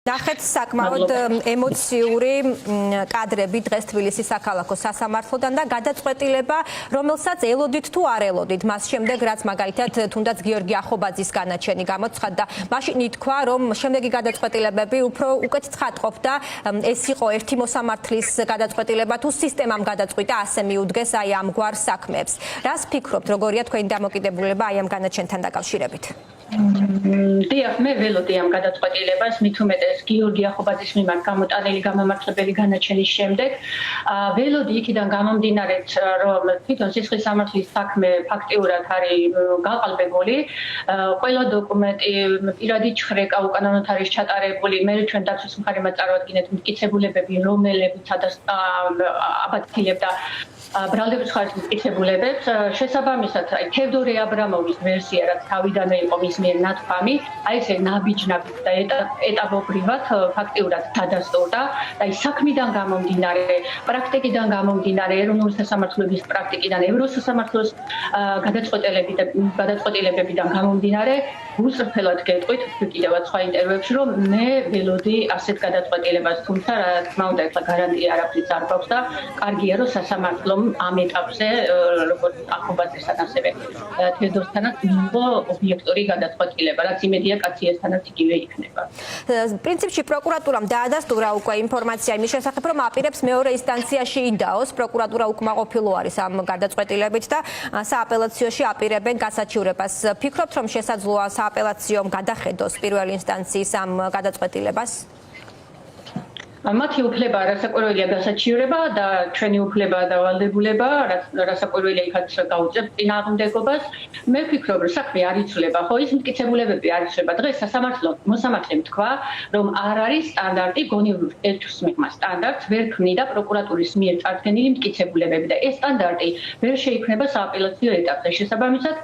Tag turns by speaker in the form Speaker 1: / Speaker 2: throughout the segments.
Speaker 1: ნახეთ საკმაოდ ემოციური კადრები დღეს თბილისის საქალაქო სასამართლოდან და გადაწყვეტილება, რომელსაც ელოდით თუ არ ელოდით, მას შემდეგ რაც მაგალითად თუნდაც გიორგი ახობაძის განაჩენი გამოცხადდა, მაშინ ითქვა, რომ შემდეგი გადაწყვეტილებები უფრო უკეთ ცხადყოფდა, ეს იყო ერთი მოსამართლის გადაწყვეტილება თუ სისტემამ გადაწყვიტა ასე მიუდგეს აი ამგვარ საქმეებს. რას ფიქრობთ, როგორია თქვენი დამოკიდებულება აი ამ განაჩენთან დაკავშირებით?
Speaker 2: დიახ, მე ველოდი ამ გადაწყვეტილებას, მით უმეტეს გიორგი ახობაძის მიმართ გამოტანილი გამამართლებელი განაჩენის შემდეგ. ველოდი იქიდან გამომდინარეც, რომ თვითონ სისხლის სამართლის საქმე ფაქტიურად არის გაყალბებული, ყველა დოკუმენტი, პირადი ჩხრეკა უკანონოდ არის ჩატარებული, მე ჩვენ დაცვის მხარემაც წარვადგინეთ მტკიცებულებები, რომელებიცადაც აბათილებდა ბრალდების ხარჯის მტკიცებულებებს. შესაბამისად, თევდორე აბრამოვის ვერსია, რაც თავიდანვე იყო მის მიერ ნათქვამი, აი ესე ნაბიჯ-ნაბიჯ და ეტაპობრივად ფაქტიურად დადასტურდა. აი საქმიდან გამომდინარე, პრაქტიკიდან გამომდინარე, ეროვნული სასამართლოების პრაქტიკიდან, ევროსასამართლოს გადაწყვეტილებებიდან გამომდინარე, უსწრაფად გეტყვით კიდევაც სხვა ინტერვიუებში, რომ მე ველოდი ასეთ გადაწყვეტილებას, თუმცა რა თქმა უნდა, ახლა გარანტია არაფრიც არ გვაქვს და კარგია, რომ სასამართლომ ამ ეტაპზე, როგორც ახობაძესთან, ასევე თედორთანაც მიიღო ობიექტური გადაწყვეტილება, რაც იმედია კაციასთანაც იგივე იქნება.
Speaker 1: პრინციპში პროკურატურამ დაადასტურა უკვე ინფორმაცია იმის შესახებ, რომ აპირებს მეორე ინსტანციაში იდაოს, პროკურატურა უკმაყოფილო არის ამ გადაწყვეტილებით და სააპელაციოში აპირებენ გასაჩივრებას. ფიქრობთ, რომ შესაძლოა სააპელაციომ გადახედოს პირველი ინსტანციის ამ გადაწყვეტილებას?
Speaker 2: მათი უფლება რასაკვირველია გასაჩივრება და ჩვენი უფლება დავალდებულება, რასაკვირველია იქაც გაუწევთ წინააღმდეგობას. მე ვფიქრობ, რომ საქმე არ იცვლება, ხო ის მტკიცებულებები არ იცვლება. დღეს მოსამართლემ თქვა, რომ არ არის სტანდარტი გონივრ ერთვის მიღმა სტანდარტს ვერ ქმნიდა პროკურატურის მიერ წარდგენილი მტკიცებულებები და ეს სტანდარტი ვერ შეიქმნება სააპელაციო ეტაპზე. შესაბამისად,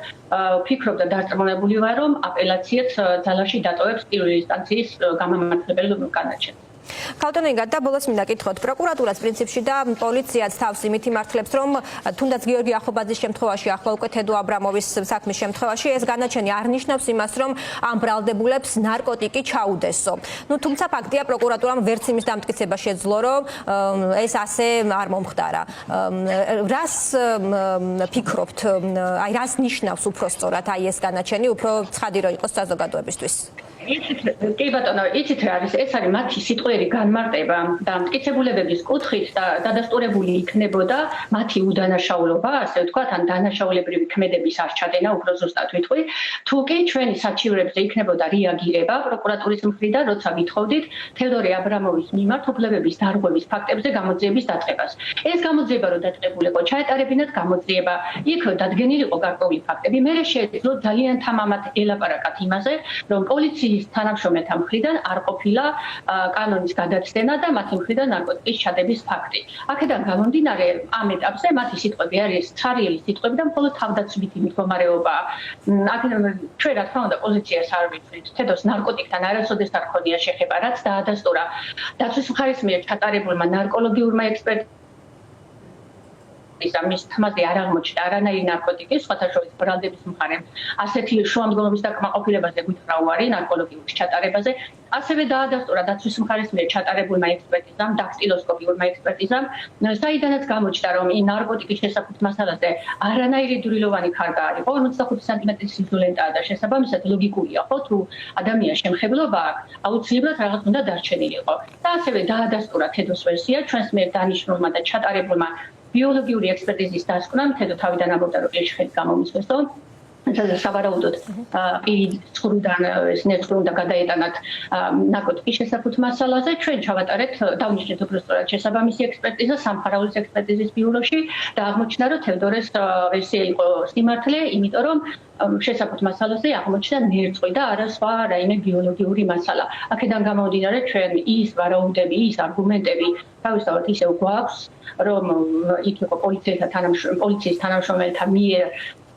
Speaker 2: ვფიქრობ და დარწმუნებული ვარ, რომ აპელაციაც ძალაში დატოვებს პირველი ინსტანციის გამამართლებელი განაჩენს.
Speaker 1: ქალბატონინგად და ბოლოს მინდა კითხოთ, პროკურატურას პრინციპში და პოლიციაც თავს იმით იმართლებს, რომ თუნდაც გიორგი ახობაძის შემთხვევაში, ახლა უკვე თედო აბრამოვის საქმის შემთხვევაში ეს განაჩენი არ ნიშნავს იმას, რომ ამ ბრალდებულებს ნარკოტიკი ჩაუდესო. თუმცა ფაქტია, პროკურატურამ ვერც იმის დამტკიცება შეძლო, რომ ეს ასე არ მომხდარა. რას ფიქრობთ, აი რას ნიშნავს უფრო სწორად აი ეს განაჩენი, უფრო ცხადი რო იყოს საზოგადოებისთვის?
Speaker 2: კი ბატონო, იცით რა არის, ეს არის მათი სიტყვიერი განმარტება და მტკიცებულებების კუთხით და დადასტურებული იქნებოდა მათი უდანაშაულობა, ასე ვთქვათ, ან დანაშაულებრივი ქმედების არ ჩადენა, უფრო ზუსტად ვიტყვი, თუ კი ჩვენი საჩივრებზე იქნებოდა რეაგირება პროკურატურის მხრიდან, როცა ვითხოვდით თევდორე აბრამოვის მიმართ უფლებების დარღვევის ფაქტებზე გამოძიების დაწყებას. ეს გამოძიება რო დაწყებულიყო, ჩაეტარებინათ გამოძიება, იქ დადგენილი იყო გარკვეული ფაქტები. მე შეეძლო ძალიან თამამად ელაპარაკათ იმაზე, რომ პოლიციის თანამშრომელთა მხრიდან არ ყოფილა კანონის გადაცდენა და მათი მხრიდან ნარკოტიკის ჩადების ფაქტი. აქედან გამომდინარე, ამ ეტაპზე მათი სიტყვები არის ცარიელი სიტყვები და მხოლოდ თავდაცვითი მდგომარეობაა. აქედან ჩვენ რა თქმა უნდა პოზიციას არ ვიცით. თედოს ნარკოტიკთან არასოდეს არ ქონია შეხება, რაც დაადასტურა დაცვის მხარის მიერ ჩატარებულმა ნარკოლოგიურმა ექსპერტიზამ მის თმაზე არ აღმოჩნდა არანაირი ნარკოტიკი, სხვათა შორის ბრალდების მხარემ ასეთი შუამდგომობის დაკმაყოფილებაზე გვითხრა უარი ნარკოლოგიურის ჩატარებაზე. ასევე დაადასტურა დაცვის მხარის მიერ ჩატარებულმა ექსპერტიზამ, დაქტილოსკოპიურმა ექსპერტიზამ, საიდანაც გამოჩნდა, რომ იმ ნარკოტიკის შესაფუთ მასალაზე არანაირი დრილოვანი ქარგა არ იყო, 45 სანტიმეტრის სიზულენტაა და შესაბამისად ლოგიკურია, ხო, თუ ადამიანს შემხებლობა აქვს, აუცილებლად რაღაც უნდა დარჩენილიყო. და ასევე დაადასტურა თედოს ვერსია, ჩვენს მიერ დანიშნულმა და ჩატარებულმა ბიოლოგიური ექსპერტიზის დასკვნამ თედო თავიდან ამბობდა, რომ ეშხეთ გამომისვეს, რომ სავარაუდოდ პირის ცხრიდან ეს ნერვი უნდა გადაეტანათ ნარკოტიკის შესაფუთ მასალაზე. ჩვენ ჩავატარეთ დავნიშნეთ უბრალოდ შესაბამისი ექსპერტიზა სამხარაულის ექსპერტიზის ბიუროში და აღმოჩნდა, რომ თევდორეს ვერსია იყო სიმართლე, იმიტომ რომ შესაფუთ მასალაზე აღმოჩნდა ნერწყვი და არა სხვა რაიმე ბიოლოგიური მასალა. აქედან გამომდინარე, ჩვენ ის ვარაუდები, ის არგუმენტები თავისთავად ისევ გვაქვს, რომ იქ იყო პოლიციის თანამშრომელთა მიერ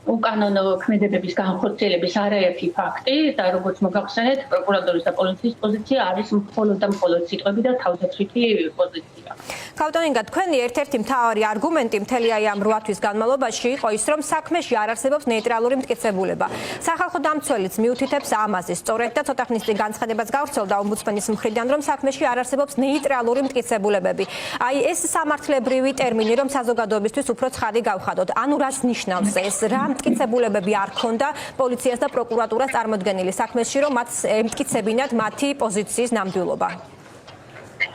Speaker 2: უკანონო ქმედებების განხორციელების არაერთი ფაქტი და როგორც მოგახსენეთ, პროკურატურის და პოლიციის პოზიცია არის მხოლოდ და მხოლოდ სიტყვები და თავდაცვითი პოზიცია.
Speaker 1: ქავტონინგა, თქვენი ერთ-ერთი მთავარი არგუმენტი მთელი ამ 8 თვის განმავლობაში იყო ის, რომ საქმეში არ არსებობს ნეიტრალური მტკიცებულება. სახალხო დამცველიც მიუთითებს ამაზე. სწორედ და ცოტა ხნის წინ განცხადებას გავრცელდა ომბუდსმენის მხრიდან, რომ საქმეში არ არსებობს ნეიტრალური მტკიცებულებები. აი ეს სამართლებრივი ტერმინი, რომ საზოგადოებისთვის უფრო ცხადი გავხადოთ. ანუ რას ნიშნავს ეს? რა მტკიცებულებები არ ქონდა პოლიციას და პროკურატურას წარმოდგენილი საქმეში, რომ მათ ემტკიცებინათ მათი პოზიციის ნამდვილობა?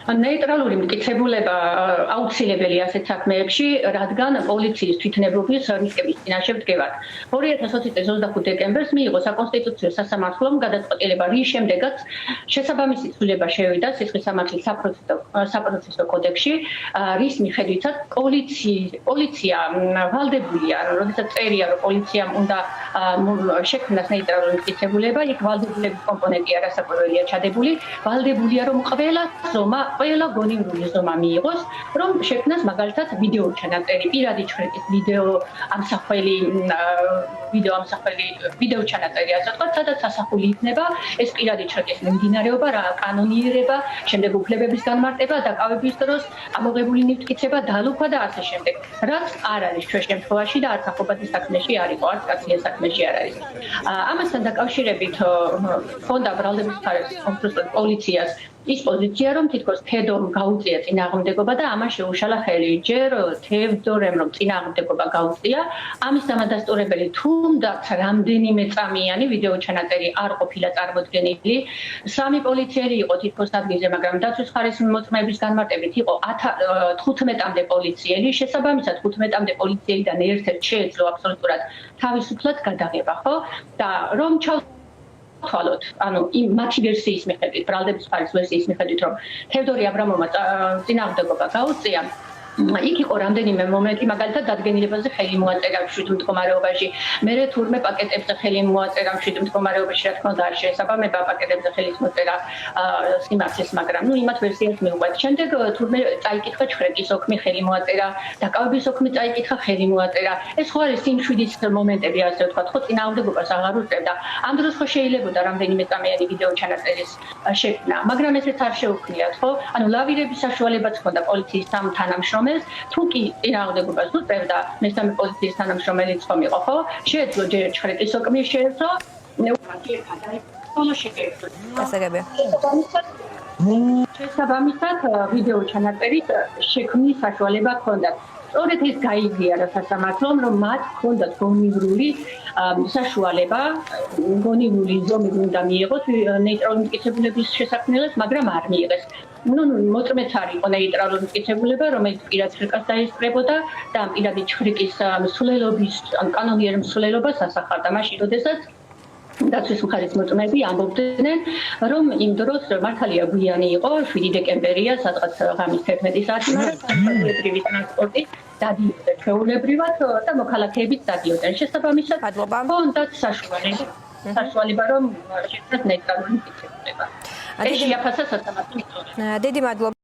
Speaker 2: ნეიტრალური მტკიცებულება აუცილებელია ასეთ საქმეებში, რადგან პოლიციის თვითნებობის რისკების წინაშე ვდგევართ. 2020 წლის 25 დეკემბერს მიიღო საკონსტიტუციო სასამართლომ გადაწყვეტილება, რის შემდეგაც შესაბამისი ცვლილება შევიდა სისხლის სამართლის საპროცესო კოდექსში, რის მიხედვითაც პოლიცია ვალდებულია, როდესაც წერია, რომ პოლიციამ უნდა შექმნას ნეიტრალური მტკიცებულება, იქ ვალდებულების კომპონენტი არასაკურველია ჩადებული, ვალდებულია, რომ ყველა გონივრული ზომა მიიღოს, რომ შექმნას მაგალითად ვიდეო ჩანაწერი, პირადი ჩხრეკის ვიდეო ჩანაწერი, ასე ვთქვათ, სადაც ასახული იქნება ეს პირადი ჩხრეკის მიმდინარეობა, რა კანონიერება, შემდეგ უფლებების განმარტება, დაკავების დროს ამოღებული მტკიცება, დალუქვა და ასე შემდეგ. რაც არ არის ჩვენ შემთხვევაში და არც ახობათის საქმეში არ იყო, არც კაცის საქმეში არ არის. ამასთან დაკავშირებით ჰქონდა ბრალდების მხარეს კონკრეტულად პოლიციას ის პოზიცია, რომ თითქოს თედომ გაუწია წინააღმდეგობა და ამას შეუშალა ხელი. ჯერ თევდორემ რომ წინააღმდეგობა გაუწია, ამის დამადასტურებელი თუნდაც რამდენიმე წამიანი ვიდეო ჩანაწერი არ ყოფილა წარმოდგენილი. 3 პოლიციელი იყო თითქოს ადგილზე, მაგრამ დაცვის ხარისხის მოწმეების განმარტებით იყო 15-მდე პოლიციელი. შესაბამისად 15-მდე პოლიციელიდან ერთ-ერთ შეეძლო აბსოლუტურად თავისუფლად გადაღება, ხო? და რომ თვალოთ, ანუ იმ მათი ვერსიის მიხედვით, ბრალდების მხარის ვერსიის მიხედვით, რომ თევდორე აბრამოვმა წინააღმდეგობა გაუწია, იქ იყო რამდენიმე მომენტი, მაგალითად დადგენილებაზე ხელი მოაწერა მშვიდ მდგომარეობაში, მერე თურმე პაკეტებზე ხელი მოაწერა მშვიდ მდგომარეობაში, რა თქმა უნდა, არ შეესაბამება პაკეტებზე ხელის მოწერა სიმართლეს, მაგრამ იმათ ვერსიას მივყვეთ. შემდეგ თურმე წაიკითხა ჩხრეკის ოქმი ხელი მოაწერა, დაკავების ოქმი წაიკითხა ხელი მოაწერა. ეს ხო არის სიმშვიდის მომენტები, ასე ვთქვათ, ხო წინააღმდეგობას აღარ უწევდა. ამ დროს ხო შეიძლებოდა რამდენიმე წამიანი ვიდეო ჩანაწერის შექმნა, მაგრამ ესეც არ შეუქმნიათ, ხო? ანუ ლავირების საშუალებაც ჰქონდა პოლიციის თანამშრომელს, თუ კი წინააღმდეგობას უწევდა მესამე პოლიციის თანამშრომელიც ხომ იყო, ხო? შეეძლო ჯერ ჩხრეკის ოქმი შეეძლო, შესაბამისად ვიდეო ჩანაწერის შექმნის საშუალება ჰქონდათ. სწორედ ეს გაიგია სასამართლომ, რომ მათ ჰქონდათ გონივრული საშუალება, გონივრული ზომი უნდა მიიღოს ნეიტრალური მტკიცებულების შესაქმნელად, მაგრამ არ მიიღეს. მოწმეც არ იყო ნეიტრალური მტკიცებულება, რომელიც პირად ჩხრეკას დაესწრებოდა და ამ პირადი ჩხრეკის მსვლელობის, კანონიერ მსვლელობას ასახავდა. მაშინ, როდესაც დაცვის მხარის მოწმეები ამბობდნენ, რომ იმ დროს მართალია გვიანი იყო, 7 დეკემბერია, სადღაც ღამის 11 საათი, მაგრამ საზღვარგარეთრივი ტრანსპორტი დადიოდა ჩვეულებრივად და მოქალაქეებიც დადიოდნენ. შესაბამისად, ჰქონდათ საშუალება, რომ შექმნას ნეიტრალური მტკიცებულება. ეს შეაფასა სასამართლომ.
Speaker 1: დიდი მადლობა.